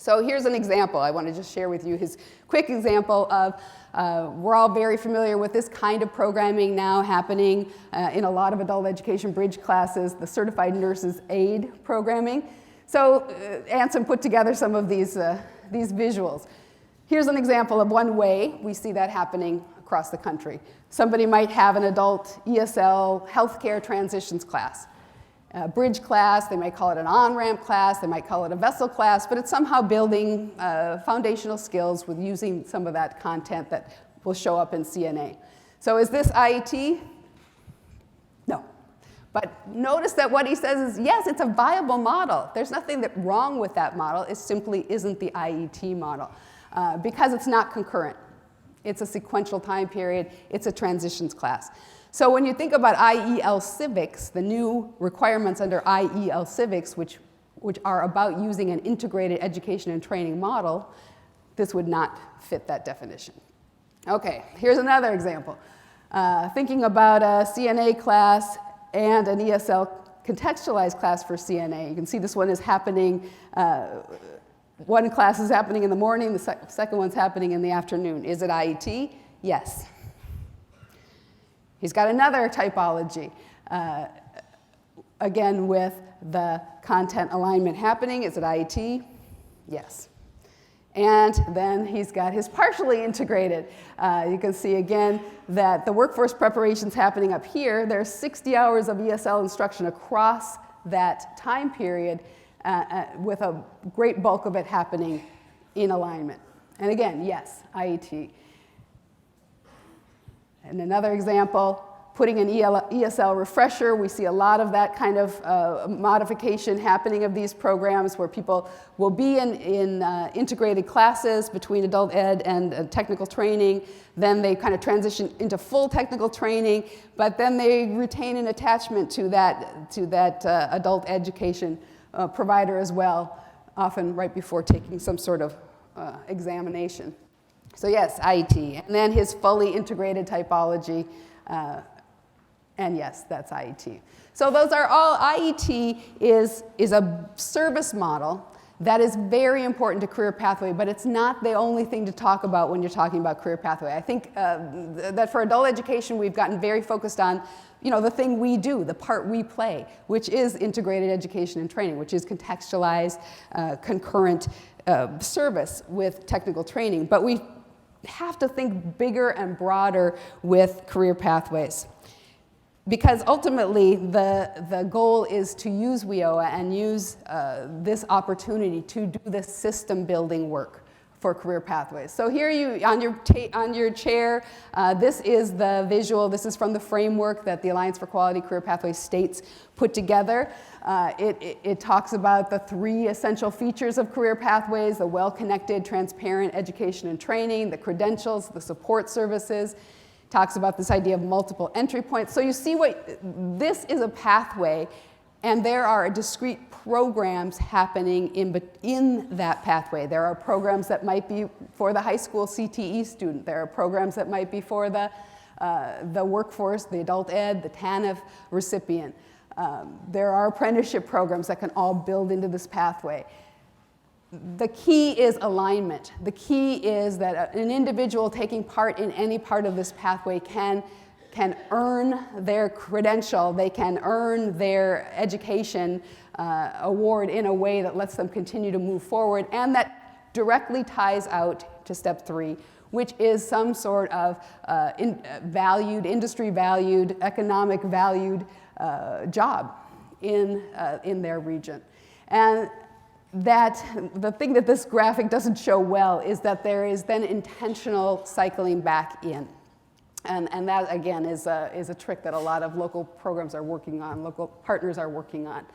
So here's an example. I want to just share with you his quick example of, we're all very familiar with this kind of programming now happening in a lot of adult education bridge classes, the Certified Nurses Aid programming. So Anson put together some of these visuals. Here's an example of one way we see that happening across the country. Somebody might have an adult ESL healthcare transitions class. A bridge class, they might call it an on-ramp class, they might call it a vessel class, but it's somehow building foundational skills with using some of that content that will show up in CNA. So is this IET? No. But notice that what he says is, yes, it's a viable model. There's nothing wrong with that model. It simply isn't the IET model because it's not concurrent. It's a sequential time period. It's a transitions class. So when you think about IEL Civics, the new requirements under IEL Civics, which are about using an integrated education and training model, this would not fit that definition. Okay, here's another example. Thinking about a CNA class and an ESL contextualized class for CNA. You can see this one is happening, one class is happening in the morning, the second one's happening in the afternoon. Is it IET? Yes. He's got another typology, again with the content alignment happening. Is it IET? Yes. And then he's got his partially integrated. You can see again that the workforce preparation's happening up here. There's 60 hours of ESL instruction across that time period with a great bulk of it happening in alignment. And again, yes, IET. And another example, putting an ESL refresher. We see a lot of that kind of modification happening of these programs where people will be in integrated classes between adult ed and technical training. Then they kind of transition into full technical training, but then they retain an attachment to that adult education provider as well, often right before taking some sort of examination. So yes, IET. And then his fully integrated typology, and yes, that's IET. So those are all, IET is a service model that is very important to career pathway, but it's not the only thing to talk about when you're talking about career pathway. I think that for adult education, we've gotten very focused on, the thing we do, the part we play, which is integrated education and training, which is contextualized, concurrent service with technical training. But we have to think bigger and broader with career pathways. Because ultimately, the goal is to use WIOA and use this opportunity to do this system building work for career pathways. So here on your chair, this is the visual. This is from the framework that the Alliance for Quality Career Pathways states put together. It talks about the 3 essential features of career pathways: the well-connected, transparent education and training, the credentials, the support services. Talks about this idea of multiple entry points. So you see this is a pathway, and there are discrete programs happening in that pathway. There are programs that might be for the high school CTE student. There are programs that might be for the workforce, the adult ed, the TANF recipient. There are apprenticeship programs that can all build into this pathway. The key is alignment. The key is that an individual taking part in any part of this pathway can earn their credential, they can earn their education award in a way that lets them continue to move forward, and that directly ties out to step 3, which is some sort of industry valued, economic valued job in their region. And that the thing that this graphic doesn't show well is that there is then intentional cycling back in. And that, again, is a trick that a lot of local programs are working on, local partners are working on.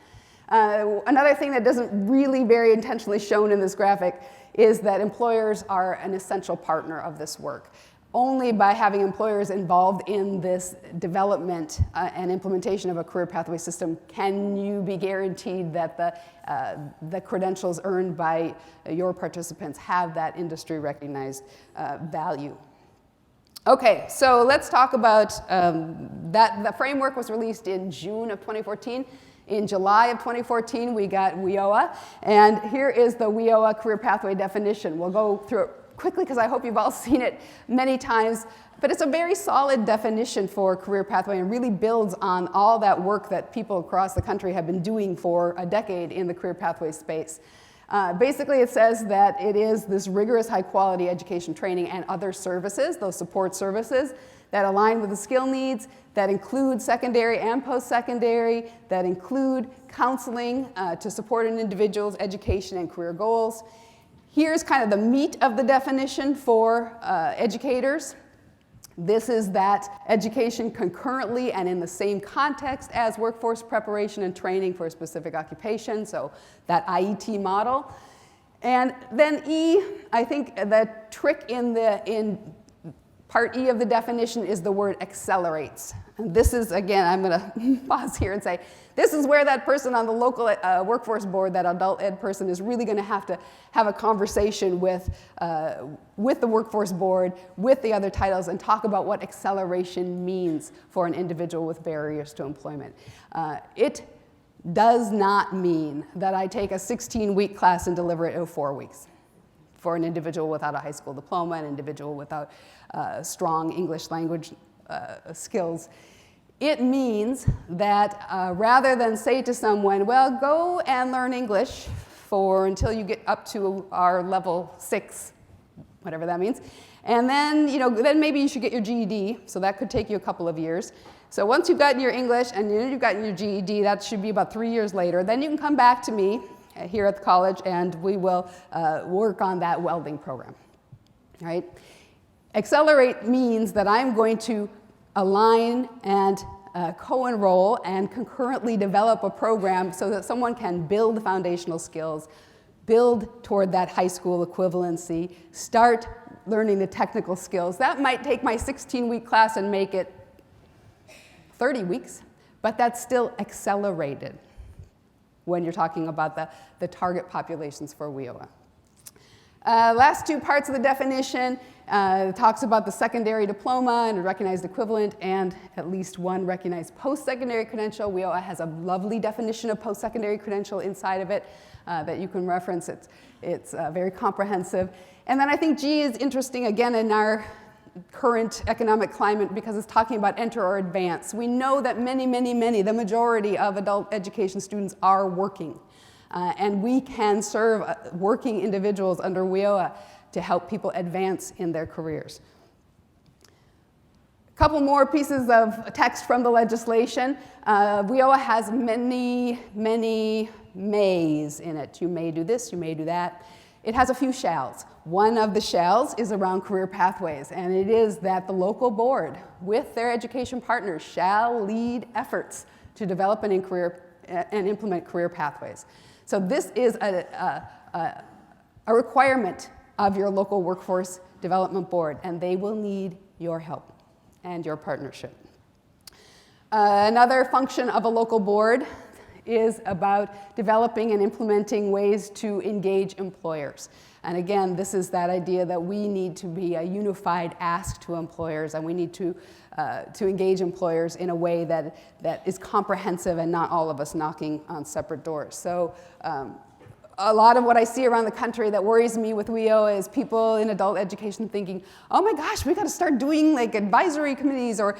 Another thing that doesn't really very intentionally shown in this graphic is that employers are an essential partner of this work. Only by having employers involved in this development and implementation of a career pathway system can you be guaranteed that the credentials earned by your participants have that industry recognized value. Okay, so let's talk about that. The framework was released in June of 2014. In July of 2014, we got WIOA, and here is the WIOA career pathway definition. We'll go through it quickly because I hope you've all seen it many times, but it's a very solid definition for career pathway and really builds on all that work that people across the country have been doing for a decade in the career pathway space. Basically, it says that it is this rigorous high-quality education training and other services, those support services, that align with the skill needs, that include secondary and post-secondary, that include counseling to support an individual's education and career goals. Here's kind of the meat of the definition for educators. This is that education concurrently and in the same context as workforce preparation and training for a specific occupation, so that IET model. And then E, I think the trick in part E of the definition is the word accelerates. And this is, again, I'm going to pause here and say, this is where that person on the local workforce board, that adult ed person, is really going to have a conversation with the workforce board, with the other titles, and talk about what acceleration means for an individual with barriers to employment. It does not mean that I take a 16-week class and deliver it in 4 weeks. For an individual without a high school diploma, an individual without strong English language skills. It means that rather than say to someone, well, go and learn English until you get up to our level 6, whatever that means, and then, then maybe you should get your GED, so that could take you a couple of years. So once you've gotten your English and you've gotten your GED, that should be about 3 years later, then you can come back to me here at the college and we will work on that welding program, right? Accelerate means that I'm going to align and co-enroll and concurrently develop a program so that someone can build foundational skills, build toward that high school equivalency, start learning the technical skills. That might take my 16-week class and make it 30 weeks, but that's still accelerated when you're talking about the target populations for WIOA. Last two parts of the definition talks about the secondary diploma and a recognized equivalent and at least one recognized post-secondary credential. WIOA has a lovely definition of post-secondary credential inside of it that you can reference. It's very comprehensive. And then I think G is interesting, again, in our current economic climate because it's talking about enter or advance. We know that many, the majority of adult education students are working. And we can serve working individuals under WIOA to help people advance in their careers. A couple more pieces of text from the legislation. WIOA has many mays in it. You may do this, you may do that. It has a few shalls. One of the shalls is around career pathways, and it is that the local board, with their education partners, shall lead efforts to develop and implement career pathways. So this is a requirement of your local workforce development board, and they will need your help and your partnership. Another function of a local board is about developing and implementing ways to engage employers. And again, this is that idea that we need to be a unified ask to employers, and we need to engage employers in a way that is comprehensive and not all of us knocking on separate doors. So a lot of what I see around the country that worries me with WIOA is people in adult education thinking, oh my gosh, we got to start doing like advisory committees, or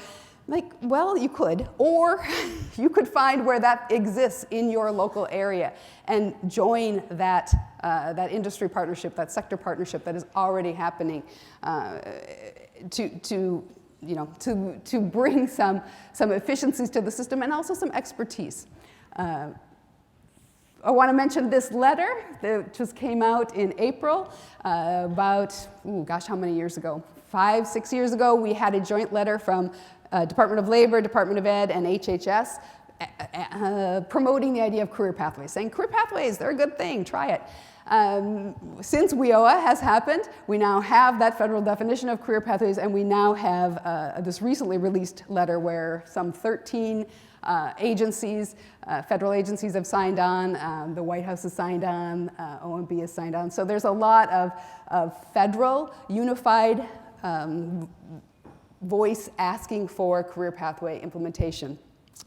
like, well, you could, or you could find where that exists in your local area and join that industry partnership, that sector partnership that is already happening to bring some efficiencies to the system and also some expertise. I want to mention this letter that just came out in April about, how many years ago? 5, 6 years ago, we had a joint letter from Department of Labor, Department of Ed, and HHS promoting the idea of career pathways, saying career pathways, they're a good thing, try it. Since WIOA has happened, we now have that federal definition of career pathways, and we now have this recently released letter where some 13 agencies, federal agencies have signed on, the White House has signed on, OMB has signed on. So there's a lot of federal unified voice asking for career pathway implementation.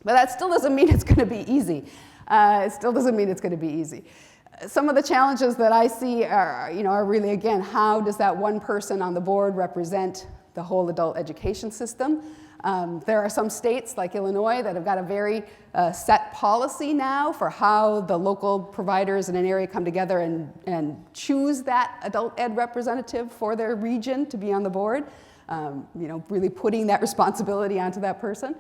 But that still doesn't mean it's going to be easy. It still doesn't mean it's going to be easy. Some of the challenges that I see are really, again, how does that one person on the board represent the whole adult education system? There are some states like Illinois that have got a very set policy now for how the local providers in an area come together and choose that adult ed representative for their region to be on the board, really putting that responsibility onto that person.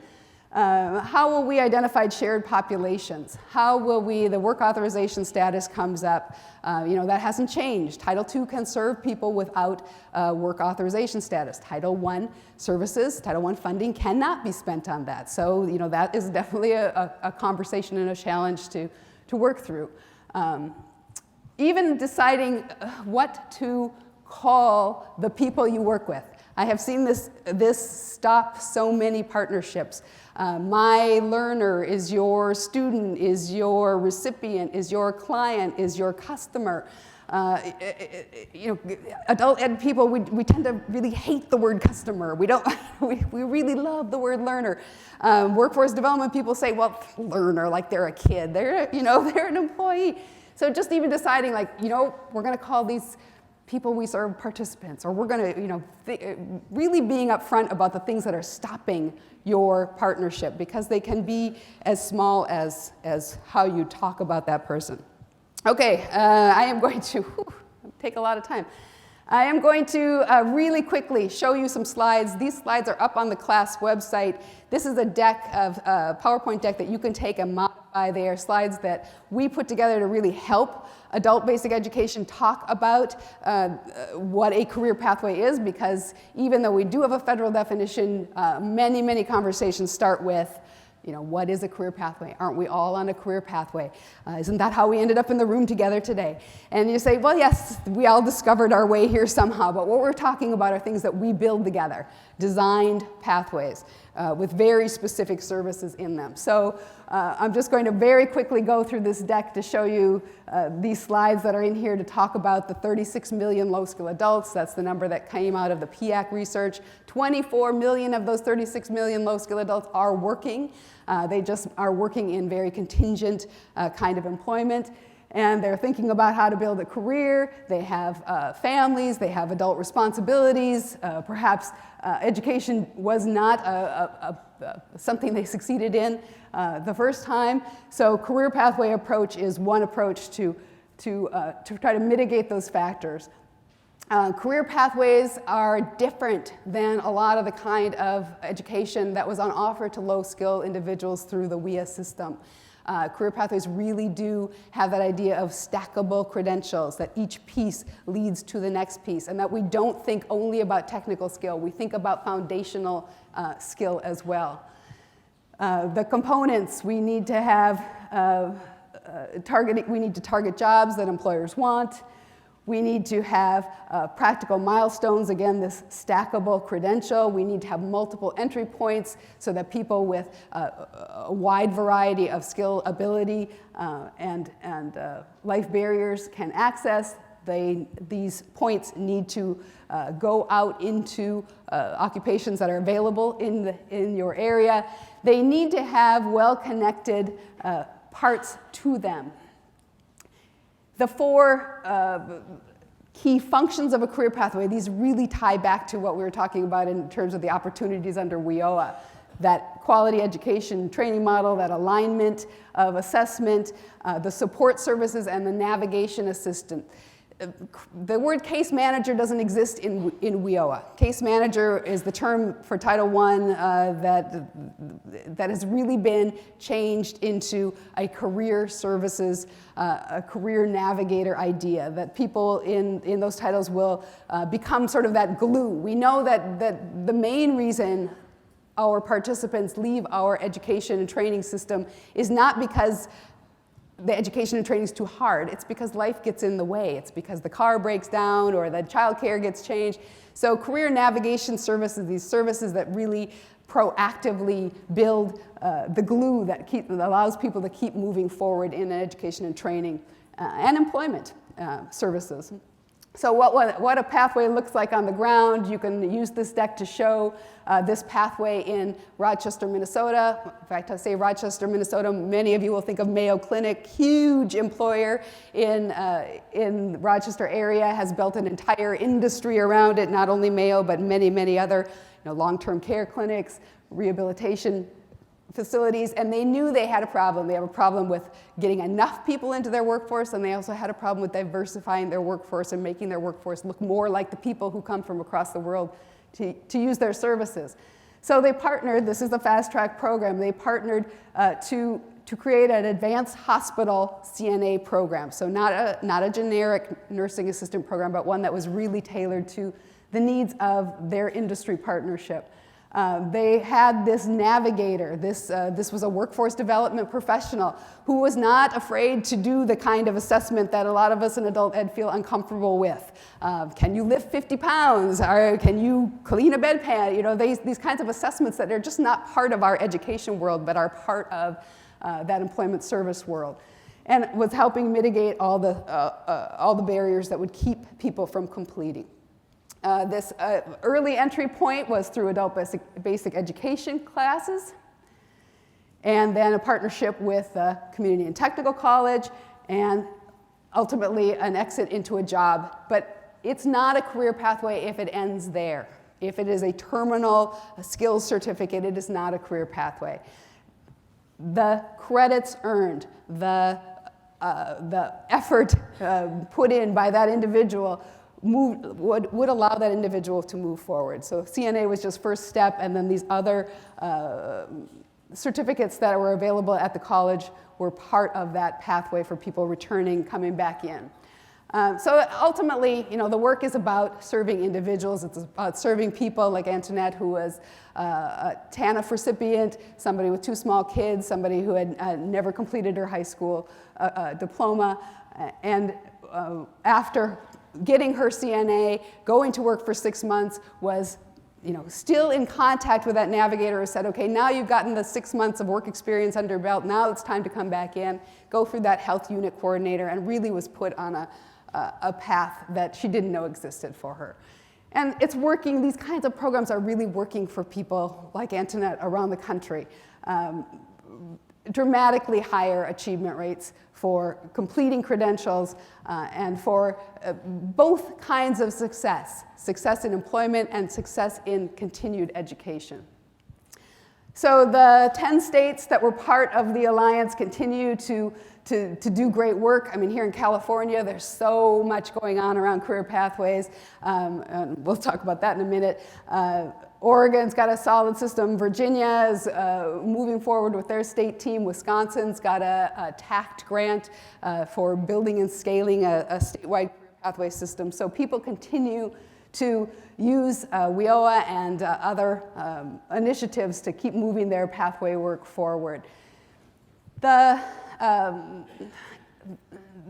How will we identify shared populations? How will the work authorization status comes up? That hasn't changed. Title II can serve people without work authorization status. Title I services, Title I funding cannot be spent on that. So, that is definitely a conversation and a challenge to work through. Even deciding what to call the people you work with. I have seen this stop so many partnerships. My learner is your student, is your recipient, is your client, is your customer. Adult ed people, we tend to really hate the word customer. We don't. We really love the word learner. Workforce development people say, well, learner, like they're a kid. They're an employee. So just even deciding, we're going to call these people we serve participants, or we're going to, really being upfront about the things that are stopping your partnership, because they can be as small as how you talk about that person. Okay, I am going to take a lot of time. I am going to really quickly show you some slides. These slides are up on the class website. This is a deck of PowerPoint deck that you can take and modify. They are slides that we put together to really help adult basic education talk about what a career pathway is, because even though we do have a federal definition, many conversations start with, what is a career pathway? Aren't we all on a career pathway? Isn't that how we ended up in the room together today? And you say, well, yes, we all discovered our way here somehow, but what we're talking about are things that we build together, designed pathways with very specific services in them. So I'm just going to very quickly go through this deck to show you these slides that are in here to talk about the 36 million low-skill adults. That's the number that came out of the PIAC research. 24 million of those 36 million low-skill adults are working. They just are working in very contingent kind of employment. And they're thinking about how to build a career. They have families, they have adult responsibilities. Perhaps education was not something they succeeded in the first time. So career pathway approach is one approach to try to mitigate those factors. Career pathways are different than a lot of the kind of education that was on offer to low-skill individuals through the WIA system. Career pathways really do have that idea of stackable credentials, that each piece leads to the next piece, and that we don't think only about technical skill, we think about foundational skill as well. The components, we need to have we need to target jobs that employers want. We need to have practical milestones, again, this stackable credential. We need to have multiple entry points so that people with a wide variety of skill, ability, and life barriers can access. These points need to go out into occupations that are available in your area. They need to have well-connected parts to them. The four key functions of a career pathway, these really tie back to what we were talking about in terms of the opportunities under WIOA. That quality education training model, that alignment of assessment, the support services, and the navigation assistant. The word case manager doesn't exist in WIOA. Case manager is the term for Title I that has really been changed into a career services, a career navigator idea, that people in those titles will become sort of that glue. We know that the main reason our participants leave our education and training system is not because the education and training is too hard. It's because life gets in the way. It's because the car breaks down or the childcare gets changed. So career navigation services, these services that really proactively build the glue that allows people to keep moving forward in education and training and employment services. So what a pathway looks like on the ground, you can use this deck to show this pathway in Rochester, Minnesota. In fact, I say Rochester, Minnesota, many of you will think of Mayo Clinic, huge employer in Rochester area, has built an entire industry around it, not only Mayo, but many, many other long-term care clinics, rehabilitation facilities, and they knew they had a problem. They have a problem with getting enough people into their workforce, and they also had a problem with diversifying their workforce and making their workforce look more like the people who come from across the world to use their services. So they partnered, this is the fast track program, they partnered to create an advanced hospital CNA program. So not a generic nursing assistant program, but one that was really tailored to the needs of their industry partnership. They had this navigator, this was a workforce development professional who was not afraid to do the kind of assessment that a lot of us in adult ed feel uncomfortable with. Can you lift 50 pounds? Or can you clean a bedpan? These kinds of assessments that are just not part of our education world, but are part of that employment service world. And was helping mitigate all the barriers that would keep people from completing. This early entry point was through adult basic education classes, and then a partnership with the community and technical college, and ultimately an exit into a job. But it's not a career pathway if it ends there. If it is a terminal skills certificate, it is not a career pathway. The credits earned, the effort put in by that individual would allow that individual to move forward. So CNA was just first step, and then these other certificates that were available at the college were part of that pathway for people returning, coming back in. So ultimately, the work is about serving individuals. It's about serving people like Antoinette, who was a TANF recipient, somebody with 2 small kids, somebody who had never completed her high school diploma, and after getting her CNA, going to work for 6 months, was still in contact with that navigator who said, okay, now you've gotten the 6 months of work experience under your belt, now it's time to come back in, go through that health unit coordinator, and really was put on a path that she didn't know existed for her. And it's working, these kinds of programs are really working for people like Antoinette around the country. Dramatically higher achievement rates for completing credentials and for both kinds of success in employment and success in continued education. So the 10 states that were part of the Alliance continue to do great work. I mean, here in California, there's so much going on around career pathways, and we'll talk about that in a minute. Oregon's got a solid system. Virginia is moving forward with their state team. Wisconsin's got a TACT grant for building and scaling a statewide career pathway system. So people continue to use WIOA and other initiatives to keep moving their pathway work forward. The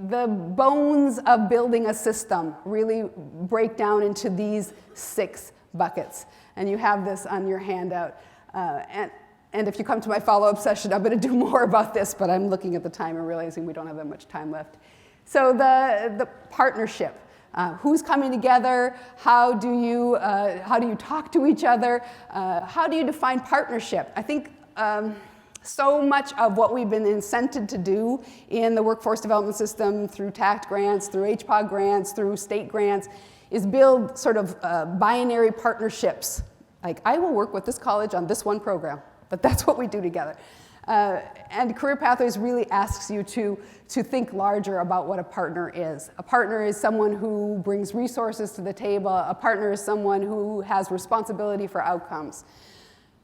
bones of building a system really break down into these 6 buckets. And you have this on your handout. And if you come to my follow-up session, I'm going to do more about this, but I'm looking at the time and realizing we don't have that much time left. So the partnership. Who's coming together? How do you talk to each other? How do you define partnership? I think so much of what we've been incented to do in the workforce development system through TACT grants, through HPOG grants, through state grants, is build sort of binary partnerships. Like, I will work with this college on this one program, but that's what we do together. And Career Pathways really asks you to think larger about what a partner is. A partner is someone who brings resources to the table. A partner is someone who has responsibility for outcomes.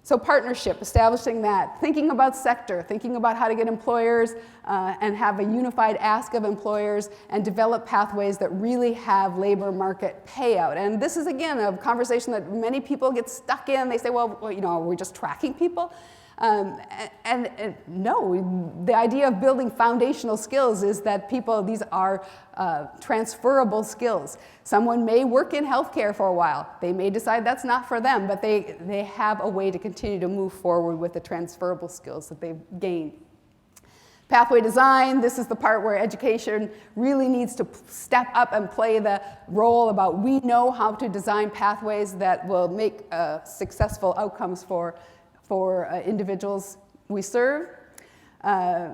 So partnership, establishing that, thinking about sector, thinking about how to get employers and have a unified ask of employers and develop pathways that really have labor market payout. And this is, again, a conversation that many people get stuck in. They say, well, we're just tracking people. And no, the idea of building foundational skills is that these are transferable skills. Someone may work in healthcare for a while. They may decide that's not for them, but they have a way to continue to move forward with the transferable skills that they've gained. Pathway design, this is the part where education really needs to step up and play the role about we know how to design pathways that will make successful outcomes for individuals we serve.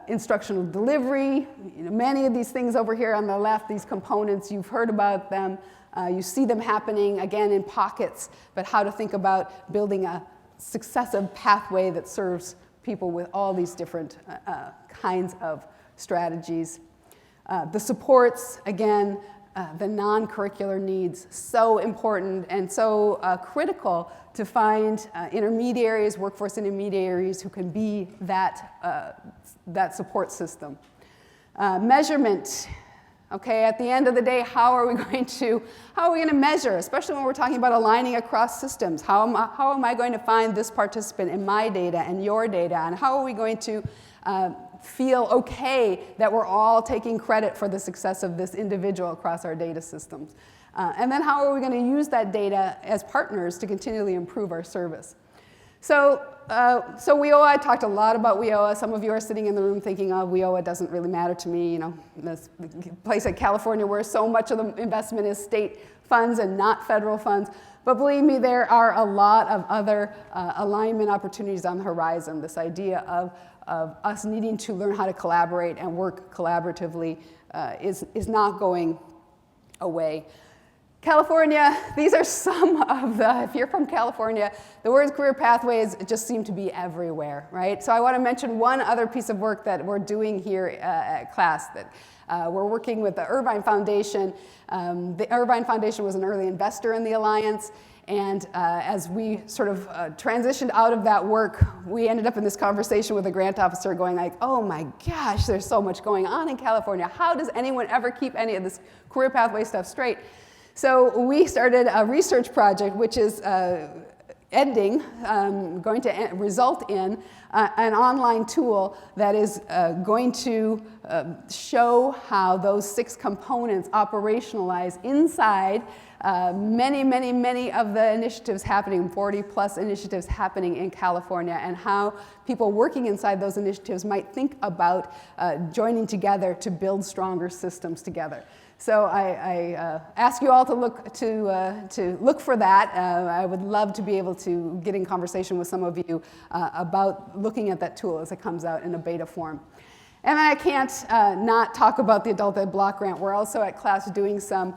Instructional delivery, many of these things over here on the left, these components, you've heard about them. You see them happening, again, in pockets, but how to think about building a successive pathway that serves people with all these different kinds of strategies. The supports, again, the non-curricular needs, so important and so critical to find intermediaries, workforce intermediaries who can be that support system. Measurement. Okay, at the end of the day, how are we going to measure, especially when we're talking about aligning across systems? How am I going to find this participant in my data and your data? And how are we going to feel okay that we're all taking credit for the success of this individual across our data systems? And then how are we going to use that data as partners to continually improve our service? So WIOA, I talked a lot about WIOA. Some of you are sitting in the room thinking, oh, WIOA doesn't really matter to me. You know, this place like California where so much of the investment is state funds and not federal funds. But believe me, there are a lot of other alignment opportunities on the horizon. This idea of us needing to learn how to collaborate and work collaboratively is not going away. California, these are some of the, if you're from California, the words career pathways just seem to be everywhere, right? So I want to mention one other piece of work that we're doing here at CLAS, that we're working with the Irvine Foundation. The Irvine Foundation was an early investor in the Alliance, and as we sort of transitioned out of that work, we ended up in this conversation with a grant officer going like, oh my gosh, there's so much going on in California. How does anyone ever keep any of this career pathway stuff straight? So we started a research project which is going to result in an online tool that is going to show how those 6 components operationalize inside many of the initiatives happening, 40 plus initiatives happening in California, and how people working inside those initiatives might think about joining together to build stronger systems together. So I ask you all to look for that. I would love to be able to get in conversation with some of you about looking at that tool as it comes out in a beta form. And I can't not talk about the Adult Ed Block Grant. We're also at CLAS doing some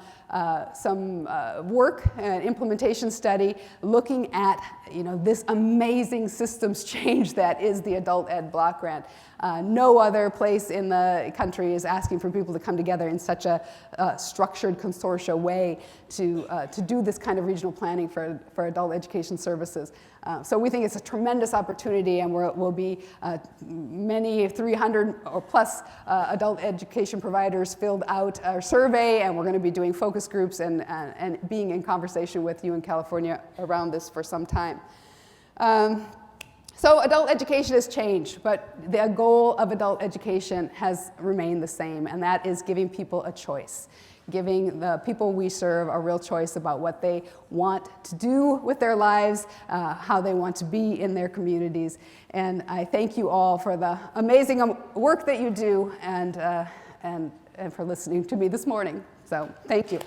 work, an implementation study, looking at this amazing systems change that is the Adult Ed Block Grant. No other place in the country is asking for people to come together in such a structured consortia way to do this kind of regional planning for adult education services. So we think it's a tremendous opportunity, and we'll be many 300 or plus adult education providers filled out our survey, and we're going to be doing focus groups and being in conversation with you in California around this for some time. So adult education has changed, but the goal of adult education has remained the same, and that is giving people a choice, giving the people we serve a real choice about what they want to do with their lives, how they want to be in their communities. And I thank you all for the amazing work that you do and for listening to me this morning. So thank you.